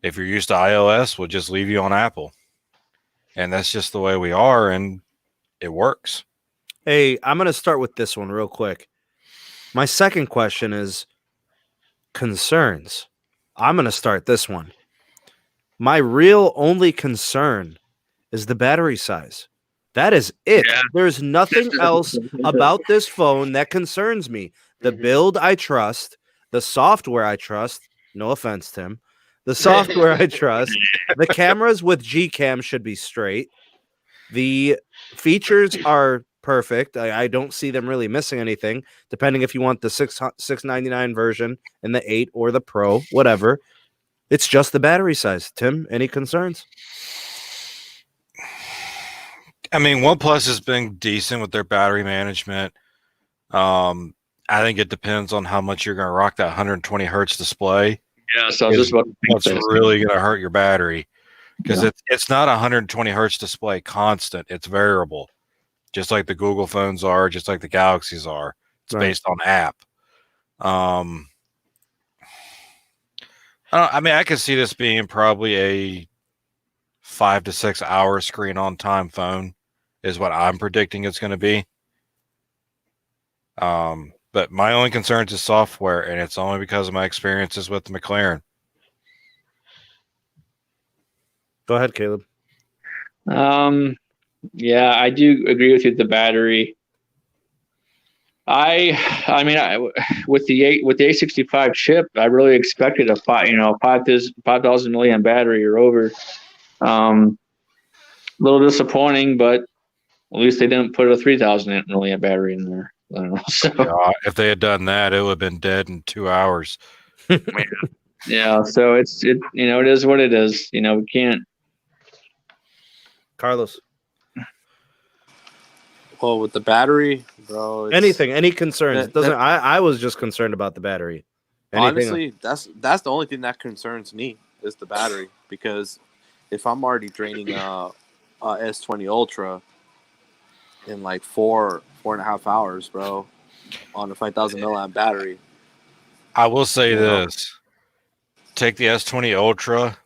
If you're used to iOS, we'll just leave you on Apple. And that's just the way we are, and it works. Hey, I'm going to start with this one real quick. My second question is concerns. I'm going to start this one. My real only concern is the battery size. That is it. Yeah. There's nothing else about this phone that concerns me. The build I trust. The software I trust. No offense, Tim. The software I trust. The cameras with Gcam should be straight. The features are perfect. I don't see them really missing anything, depending if you want the $699 version and the 8 or the Pro, whatever. It's just the battery size. Tim, any concerns? I mean, OnePlus has been decent with their battery management. I think it depends on how much you're going to rock that 120 hertz display. Yeah, so I was just about to think What's this. really going to hurt your battery, because Yeah. it's not a 120 hertz display constant. It's variable, just like the Google phones are, just like the Galaxies are. It's Right. based on app. I mean, I could see this being probably a 5 to 6 hour screen on time phone is what I'm predicting it's going to be. But my only concern is software, and it's only because of my experiences with the McLaren. Go ahead, Caleb. Yeah, I do agree with you with the battery. I mean, with the A65 chip, I really expected a 5,000 milliamp battery or over. A little disappointing, but at least they didn't put a 3,000 milliamp battery in there. I don't know. So If they had done that, it would have been dead in 2 hours. yeah, so it is what it is. We can't. Carlos. Well, with the battery, bro. Any concerns? It doesn't. I was just concerned about the battery. Honestly, that's the only thing that concerns me is the battery, because if I'm already draining a S20 Ultra in like 4.5 hours, bro, on a 5,000 milliamp battery. I will say this: take the S20 Ultra,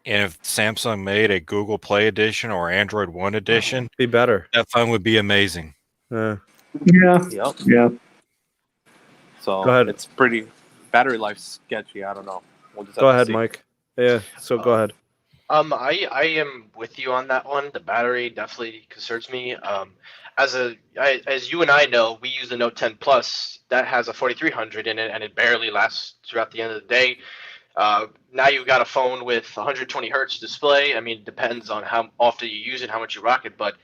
and if Samsung made a Google Play edition or Android One edition, be better. that phone would be amazing. Yeah. Yep. Yeah. So Go ahead. it's pretty battery life sketchy. I don't know. We'll just have Go to ahead, see. Mike. Yeah. So go ahead. I am with you on that one. The battery definitely concerns me. As you and I know, we use the Note 10 Plus that has a 4300 in it, and it barely lasts throughout the end of the day. Now you've got a phone with 120 hertz display. I mean, it depends on how often you use it, how much you rock it. But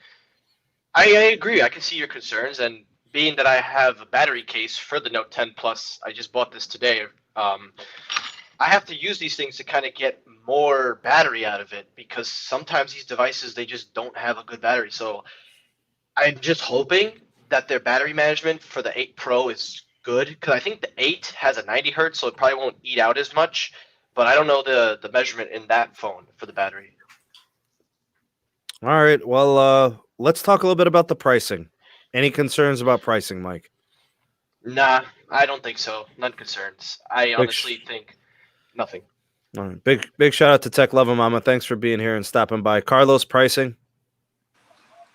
I agree. I can see your concerns, and being that I have a battery case for the Note 10 Plus, I just bought this today. I have to use these things to kind of get more battery out of it, because sometimes these devices, they just don't have a good battery. So I'm just hoping that their battery management for the 8 Pro is good, because I think the 8 has a 90 hertz, so it probably won't eat out as much. But I don't know the measurement in that phone for the battery. All right. Well, let's talk a little bit about the pricing. Any concerns about pricing, Mike? Nah, I don't think so. None concerns. I honestly think nothing. All right. Big shout out to Tech Love Mama. Thanks for being here and stopping by. Carlos, pricing?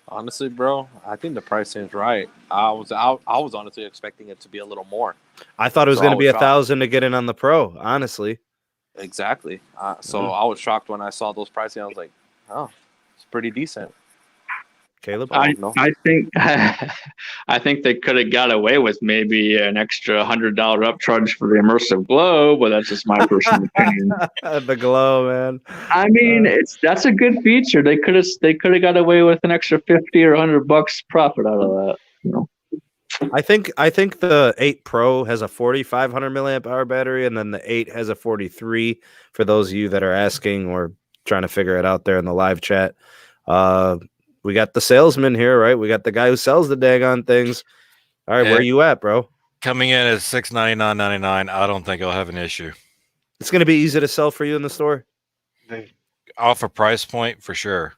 Honestly, bro, I think the pricing is right. I was honestly expecting it to be a little more. I thought it was So going I to be was shocked. 1,000 to get in on the Pro, honestly. Exactly. So I was shocked when I saw those pricing. I was like, oh, it's pretty decent. Caleb? I know. think I think they could have got away with maybe an extra $100 upcharge for the immersive glow, but that's just my personal opinion. The glow, man. I mean, that's a good feature. They could have got away with an extra $50 or $100 profit out of that. I think the 8 Pro has a 4,500 milliamp hour battery, and then the 8 has a 43. For those of you that are asking or trying to figure it out there in the live chat, we got the salesman here, right? We got the guy who sells the daggone things. All right, where you at, bro? Coming in at $699.99, I don't think I'll have an issue. It's going to be easy to sell for you in the store. Off a price point, for sure.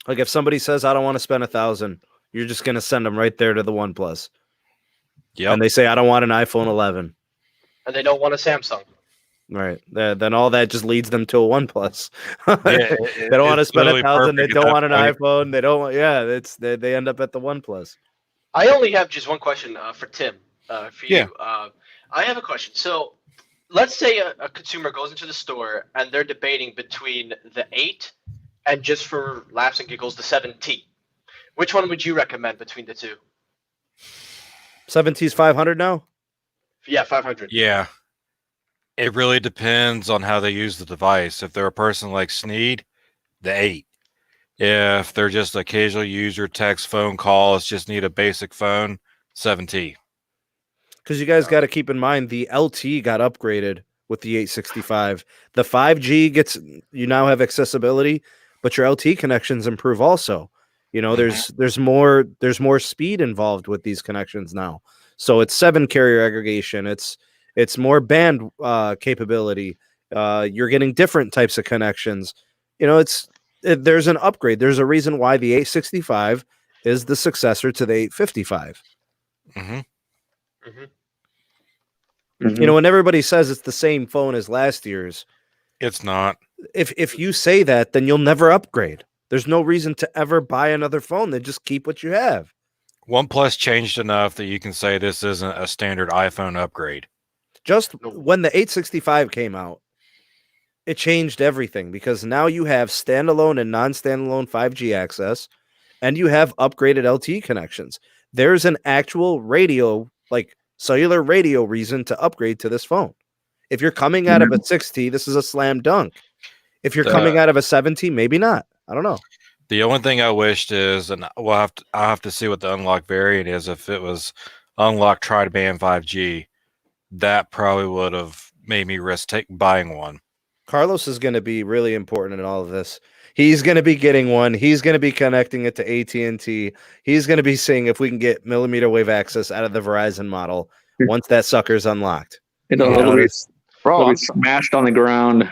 Like if somebody says, I don't want to spend 1,000, you're just going to send them right there to the OnePlus. Yep. And they say, I don't want an iPhone 11. And they don't want a Samsung. Right. Then all that just leads them to a OnePlus. Yeah, they don't want to spend literally 1,000. They perfect at don't that want an point. iPhone. They don't want, they end up at the OnePlus. I only have just one question for Tim. For Yeah. you. I have a question. So let's say a consumer goes into the store and they're debating between the 8 and, just for laughs and giggles, the 7T. Which one would you recommend between the two? 7T's 500 now? Yeah, 500. Yeah. It really depends on how they use the device. If they're a person like Sneed, the 8. If they're just a casual user, text, phone calls, just need a basic phone, 7T. Because you guys got to keep in mind the LT got upgraded with the 865. The 5G gets, you now have accessibility, but your LT connections improve also. You know, there's more speed involved with these connections now. So it's 7 carrier aggregation. It's more band capability. You're getting different types of connections. You know, there's an upgrade. There's a reason why the 865 is the successor to the 855. You know, when everybody says it's the same phone as last year's, it's not. If you say that, then you'll never upgrade. There's no reason to ever buy another phone. Then just keep what you have. OnePlus changed enough that you can say this isn't a standard iPhone upgrade. Just when the 865 came out, it changed everything because now you have standalone and non-standalone 5G access, and you have upgraded LTE connections. There's an actual radio, like cellular radio reason to upgrade to this phone. If you're coming out of a 6T, this is a slam dunk. If you're coming out of a 7T, maybe not. I don't know. The only thing I wished is, and I'll have to see what the unlock variant is. If it was unlock tri-band 5G, that probably would have made me risk buying one. Carlos is going to be really important in all of this. He's going to be getting one. He's going to be connecting it to AT&T. He's going to be seeing if we can get millimeter wave access out of the Verizon model once that sucker's unlocked. It'll be smashed on the ground.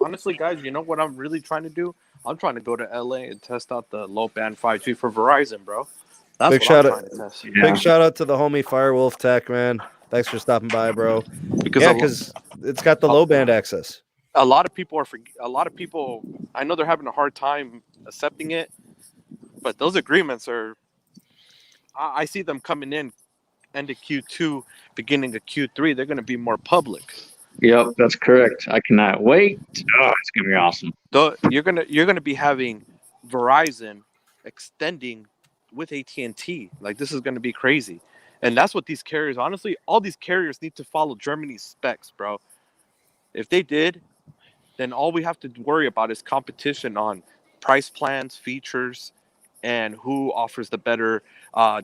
Honestly, guys, you know what I'm really trying to do? I'm trying to go to LA and test out the low band 5G for Verizon, bro. That's big what shout I'm out, trying to test. Big shout out to the homie Firewolf Tech, man. Thanks for stopping by, bro. Because it's got the low band access. A lot of people I know they're having a hard time accepting it, but those agreements are, I see them coming in end of Q2, beginning of Q3. They're going to be more public. Yep, that's correct. I cannot wait. Oh, it's going to be awesome. Though you're gonna be having Verizon extending with AT&T. Like, this is going to be crazy. And that's what these carriers, honestly, all these carriers need to follow Germany's specs, bro. If they did, then all we have to worry about is competition on price plans, features, and who offers the better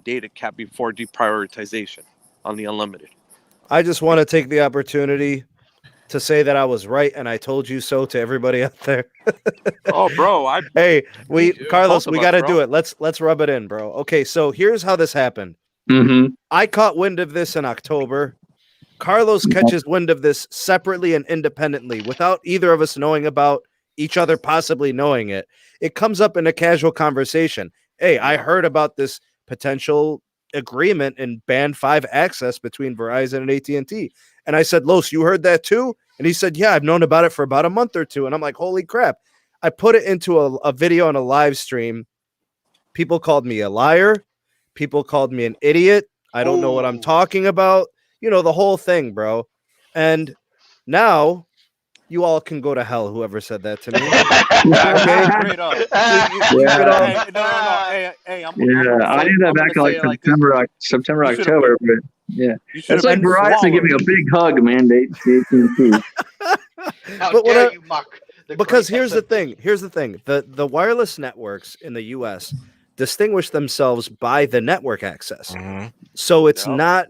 data cap before deprioritization on the unlimited. I just want to take the opportunity to say that I was right and I told you so to everybody out there. Oh, bro. Carlos, we got to do it. Let's rub it in, bro. Okay, so here's how this happened. I caught wind of this in October. Carlos catches wind of this separately and independently without either of us knowing about each other possibly knowing it. It comes up in a casual conversation. Hey, I heard about this potential agreement in band 5 access between Verizon and AT&T. And I said, Los, you heard that too? And he said, yeah, I've known about it for about a month or two. And I'm like, holy crap. I put it into a video on a live stream. People called me a liar. People called me an idiot. I don't know what I'm talking about. You know, the whole thing, bro. And now you all can go to hell, whoever said that to me. Straight up. I did that back in September, October. But yeah, it's like Verizon giving a big hug, mandate to AT&T. How dare you mock because here's the thing. The wireless networks in the U.S. distinguish themselves by the network access. So it's not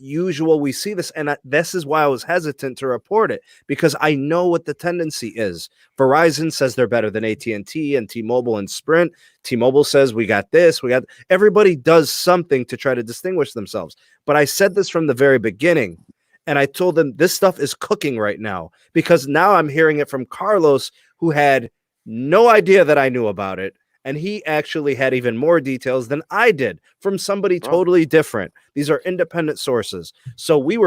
usual we see this, and this is why I was hesitant to report it, because I know what the tendency is. Verizon says they're better than AT&T and T-Mobile and Sprint. T-Mobile says we got this, everybody does something to try to distinguish themselves. But I said this from the very beginning, and I told them this stuff is cooking right now, because now I'm hearing it from Carlos, who had no idea that I knew about it. And he actually had even more details than I did from somebody totally different. These are independent sources. So we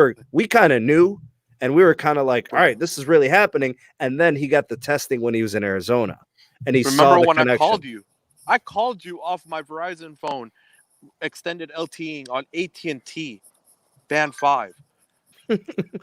kind of knew, and we were kind of like, all right, this is really happening. And then he got the testing when he was in Arizona, and he saw the connection. I called you? I called you off my Verizon phone, extended LTEing on AT&T, band 5.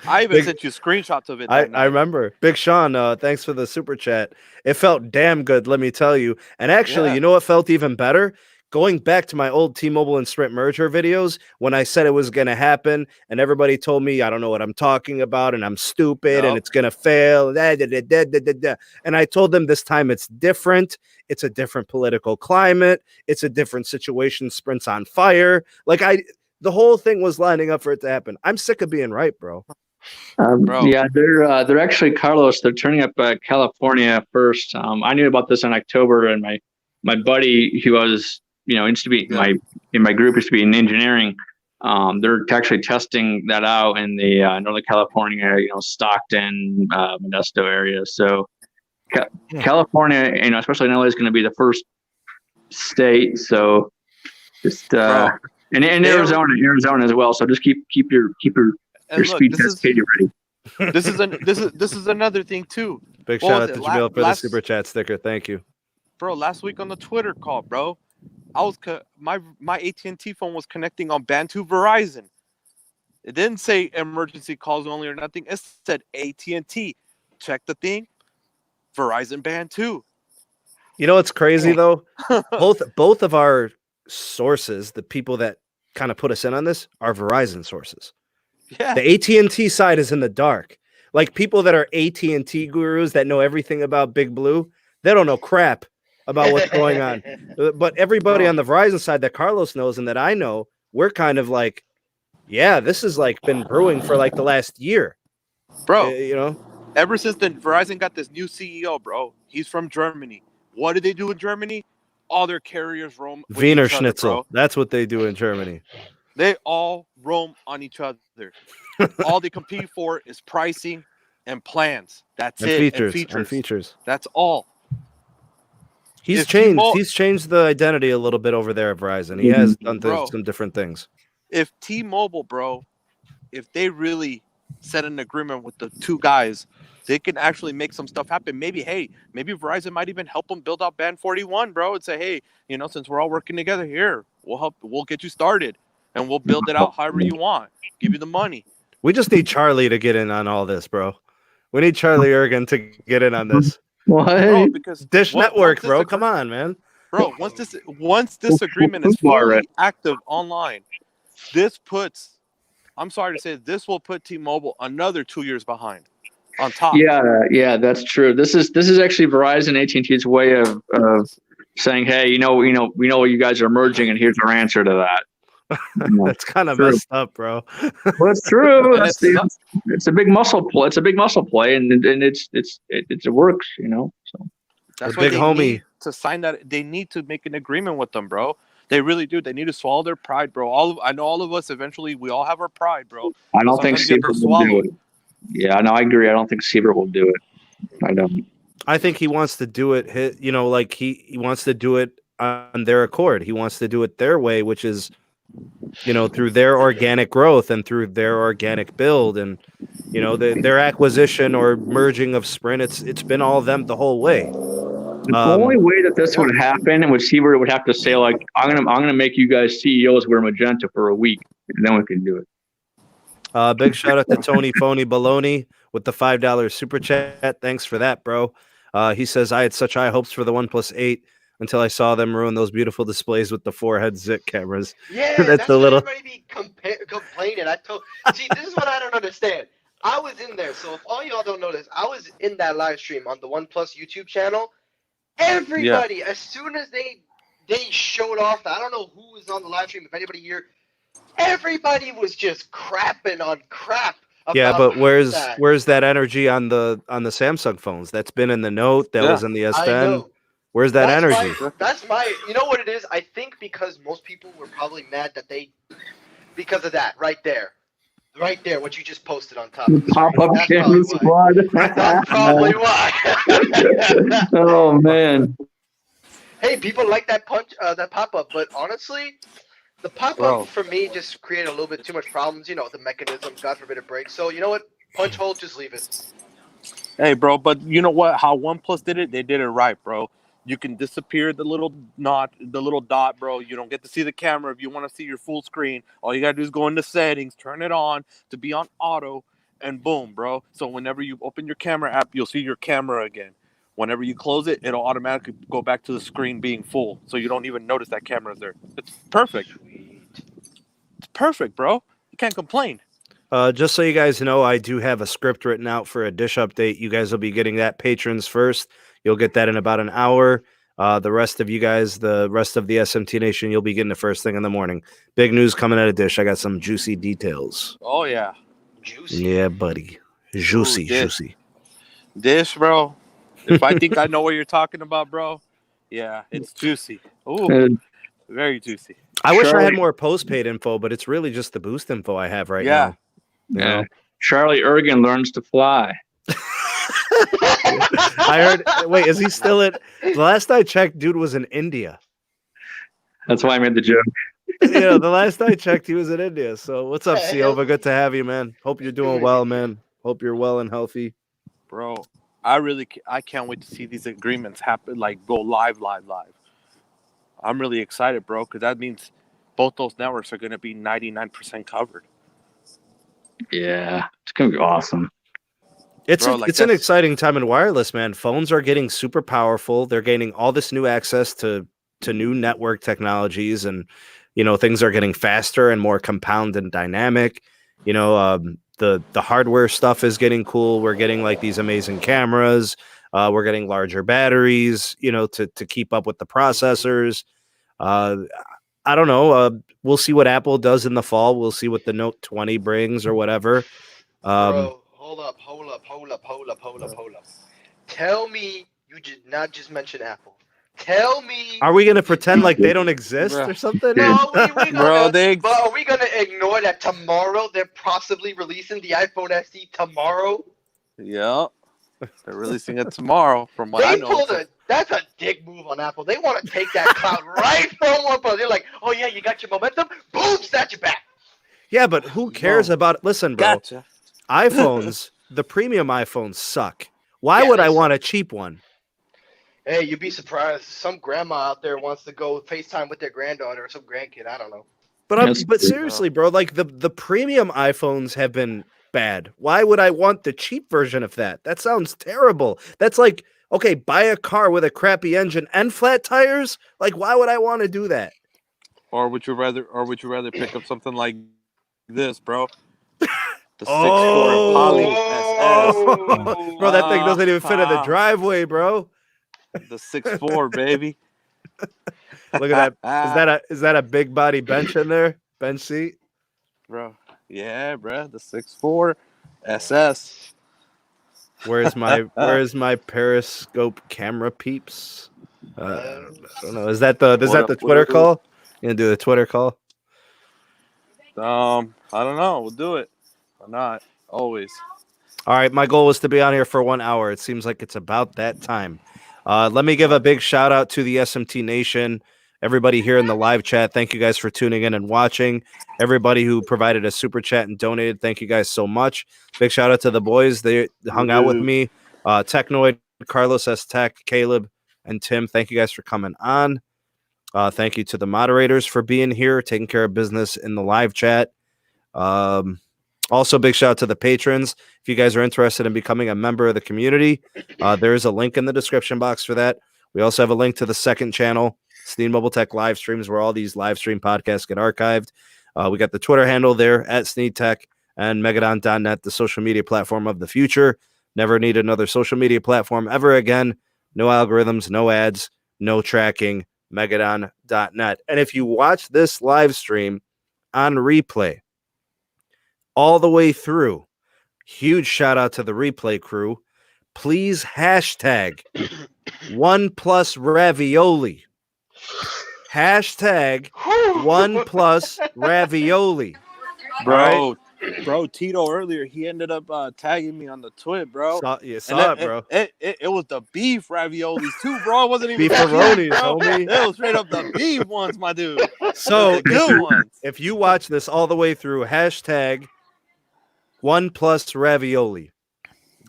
I even sent you screenshots of it. I remember. Big Sean, thanks for the super chat. It felt damn good, let me tell you. And actually, you know what felt even better? going back to my old T-Mobile and Sprint merger videos when I said it was going to happen and everybody told me I don't know what I'm talking about and I'm stupid and it's going to fail. And I told them this time it's different. It's a different political climate. It's a different situation. Sprint's on fire. The whole thing was lining up for it to happen. I'm sick of being right, bro. Yeah, they're actually, Carlos, they're turning up California first. I knew about this in October, and my buddy, who was, used to be in my group, used to be in engineering. They're actually testing that out in the Northern California area, Stockton, Modesto area. So California, especially LA, is going to be the first state. So just and Arizona as well. So just keep your speed test page ready. This is another thing too. Big shout out to Jamaal for the super chat sticker. Thank you, bro. Last week on the Twitter call, bro, I was my AT&T phone was connecting on band 2 Verizon. It didn't say emergency calls only or nothing. It said AT&T. Check the thing. Verizon band 2. You know what's crazy though? both of our sources, the people that kind of put us in on this, are Verizon sources. Yeah. The AT&T side is in the dark. Like people that are AT&T gurus that know everything about Big Blue, they don't know crap about what's going on. But everybody on the Verizon side that Carlos knows and that I know, we're kind of like, yeah, this has been brewing for the last year. Bro, ever since Verizon got this new CEO, bro, he's from Germany. What do they do in Germany? All their carriers roam with Wiener each other, Schnitzel. bro. That's what they do in Germany. They all roam on each other. All they compete for is pricing and plans. That's it. And features. That's all. He's changed the identity a little bit over there at Verizon. He has done some different things. If T-Mobile, bro, if they really set an agreement with the two guys, they can actually make some stuff happen. Maybe Verizon might even help them build out Band 41, bro, and say, hey, since we're all working together here, we'll get you started. And we'll build it out however you want. Give you the money. We just need Charlie to get in on all this, bro. We need Charlie Ergen to get in on this. What? Bro, because Dish Network, bro. Come on, man. Bro, once this agreement is fully active online, I'm sorry to say, this will put T-Mobile another 2 years behind on top. Yeah, that's true. This is actually Verizon AT&T's way of saying, hey, we know you guys are merging, and here's our answer to that. That's kind of messed up, bro. Well, it's true. It's a big muscle play. It's a big muscle play, and it works. So that's why they need to sign that. They need to make an agreement with them, bro. They really do. They need to swallow their pride, bro. I know all of us. Eventually, we all have our pride, bro. I don't think Cesar will do it. Yeah, no, I agree. I don't think Cesar will do it. I don't. I think he wants to do it. He wants to do it on their accord. He wants to do it their way, which is, through their organic growth and through their organic build, and their acquisition or merging of Sprint. It's been all them the whole way. The only way that this would happen, and Cesar would have to say, I'm gonna make you guys CEOs wear magenta for a week, and then we can do it. Big shout out to Tony Phony Baloney with the $5 super chat. Thanks for that, bro. He says, I had such high hopes for the OnePlus 8 until I saw them ruin those beautiful displays with the 4-head ZIC cameras. Yeah, that's the little. Everybody be complaining. See, this is what I don't understand. I was in there, so if all y'all don't know this, I was in that live stream on the OnePlus YouTube channel. Everybody, as soon as they showed off, I don't know who was on the live stream, if anybody here, everybody was just crapping on crap. Yeah, but where's that energy on the Samsung phones? That's been in the Note, that was in the S10. Where's that energy? That's my. You know what it is? I think because most people were probably mad that because of that right there, what you just posted on top. Pop-up camera squad. That's probably why. Oh man. Hey, people like that pop-up, but honestly, the pop-up for me just created a little bit too much problems. The mechanism, God forbid it breaks. So you know what? Punch hole, just leave it. Hey, bro, but you know what? How OnePlus did it? They did it right, bro. You can disappear the little dot, bro. You don't get to see the camera if you want to see your full screen. All you got to do is go into settings, turn it on to be on auto, and boom, bro. So whenever you open your camera app, you'll see your camera again. Whenever you close it, it'll automatically go back to the screen being full, so you don't even notice that camera's there. It's perfect. It's perfect, bro. You can't complain. Just so you guys know, I do have a script written out for a dish update. You guys will be getting that patrons first. You'll get that in about an hour. The rest of you guys, the rest of the SMT Nation, you'll be getting the first thing in the morning. Big news coming out of Dish. I got some juicy details. Oh, yeah. Juicy. Yeah, buddy. Juicy, juicy. Dish, bro. If I think I know what you're talking about, bro, yeah, it's juicy. Ooh, very juicy. I wish I had more postpaid info, but it's really just the boost info I have right now. Yeah. Charlie Ergen learns to fly. I heard. Wait, is he still at? The last I checked, dude was in India. That's why I made the joke. The last I checked, he was in India. So what's up, Siova? Good to have you, man. Hope you're doing well, man. Hope you're well and healthy, bro. I can't wait to see these agreements happen, like go live. I'm really excited, bro, because that means both those networks are going to be 99% covered. Yeah, it's going to be awesome. It's an exciting time in wireless, man. Phones are getting super powerful. They're gaining all this new access to new network technologies, and things are getting faster and more compound and dynamic. The hardware stuff is getting cool. We're getting like these amazing cameras. We're getting larger batteries, to keep up with the processors. I don't know. We'll see what Apple does in the fall. We'll see what the Note 20 brings or whatever. Bro, hold up. Tell me you did not just mention Apple. Tell me. Are we going to pretend like they don't exist or something? No, but are we going to ignore that tomorrow they're possibly releasing the iPhone SE tomorrow? Yeah. They're releasing it tomorrow from what I know. That's a dick move on Apple. They want to take that cloud right from OnePlus. They're like, oh, yeah, you got your momentum. Boom, snatch it back. Yeah, but who cares about it? Listen, bro. Gotcha. iPhones, the premium iPhones suck. Why would I want a cheap one? Hey, you'd be surprised. Some grandma out there wants to go FaceTime with their granddaughter or some grandkid. I don't know. But seriously, bro, like the premium iPhones have been bad. Why would I want the cheap version of that? That sounds terrible. That's like, okay, buy a car with a crappy engine and flat tires. Like, why would I want to do that? Or would you rather pick up something like this, bro? The 6'4" Poly SS. Bro, that thing doesn't even fit in the driveway, bro. The 6'4", baby. Look at that. Is that a big body bench in there? Bench seat? Bro. Yeah, bro. The 6'4" SS. Where's my periscope camera peeps? I don't know. Is that the Twitter call? You gonna do the Twitter call? I don't know. We'll do it. Or not. Always. All right. My goal was to be on here for 1 hour. It seems like it's about that time. Let me give a big shout out to the SMT Nation. Everybody here in the live chat, thank you guys for tuning in and watching. Everybody who provided a super chat and donated, thank you guys so much. Big shout out to the boys. They hung out with me. Technoid, Carlos S. Tech, Caleb, and Tim, thank you guys for coming on. Thank you to the moderators for being here, taking care of business in the live chat. Also, big shout out to the patrons. If you guys are interested in becoming a member of the community, there is a link in the description box for that. We also have a link to the second channel, Sneed Mobile Tech live streams, where all these live stream podcasts get archived. We got the Twitter handle there at Sneed Tech and Megadon.net, the social media platform of the future. Never need another social media platform ever again. No algorithms, no ads, no tracking. Megadon.net. And if you watch this live stream on replay all the way through, huge shout out to the replay crew. Please hashtag OnePlus ravioli. Hashtag OnePlus ravioli. Bro, Tito earlier, he ended up tagging me on the twit, bro. Saw it, bro. It was the beef raviolis too, bro. It wasn't even beefaronis, homie. It was straight up the beef ones, my dude. So good ones. If you watch this all the way through, hashtag OnePlus ravioli.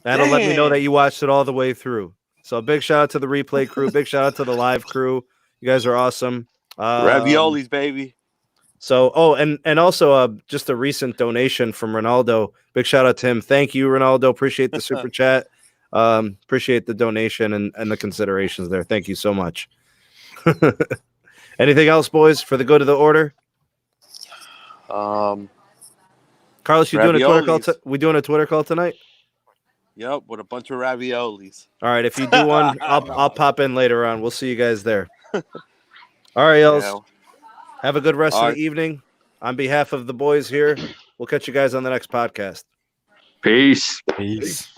That'll let me know that you watched it all the way through. So a big shout out to the replay crew. Big shout out to the live crew. You guys are awesome. Raviolis, baby. So, and also just a recent donation from Ronaldo. Big shout out to him. Thank you, Ronaldo. Appreciate the super chat. Appreciate the donation and the considerations there. Thank you so much. Anything else, boys, for the good of the order? Um, Carlos, you doing a Twitter call? raviolis. We doing a Twitter call tonight? Yep, with a bunch of raviolis. All right. If you do one, I'll pop in later on. We'll see you guys there. All right, y'all. Yeah. Have a good rest All of right. the evening. On behalf of the boys here, we'll catch you guys on the next podcast. Peace. Peace.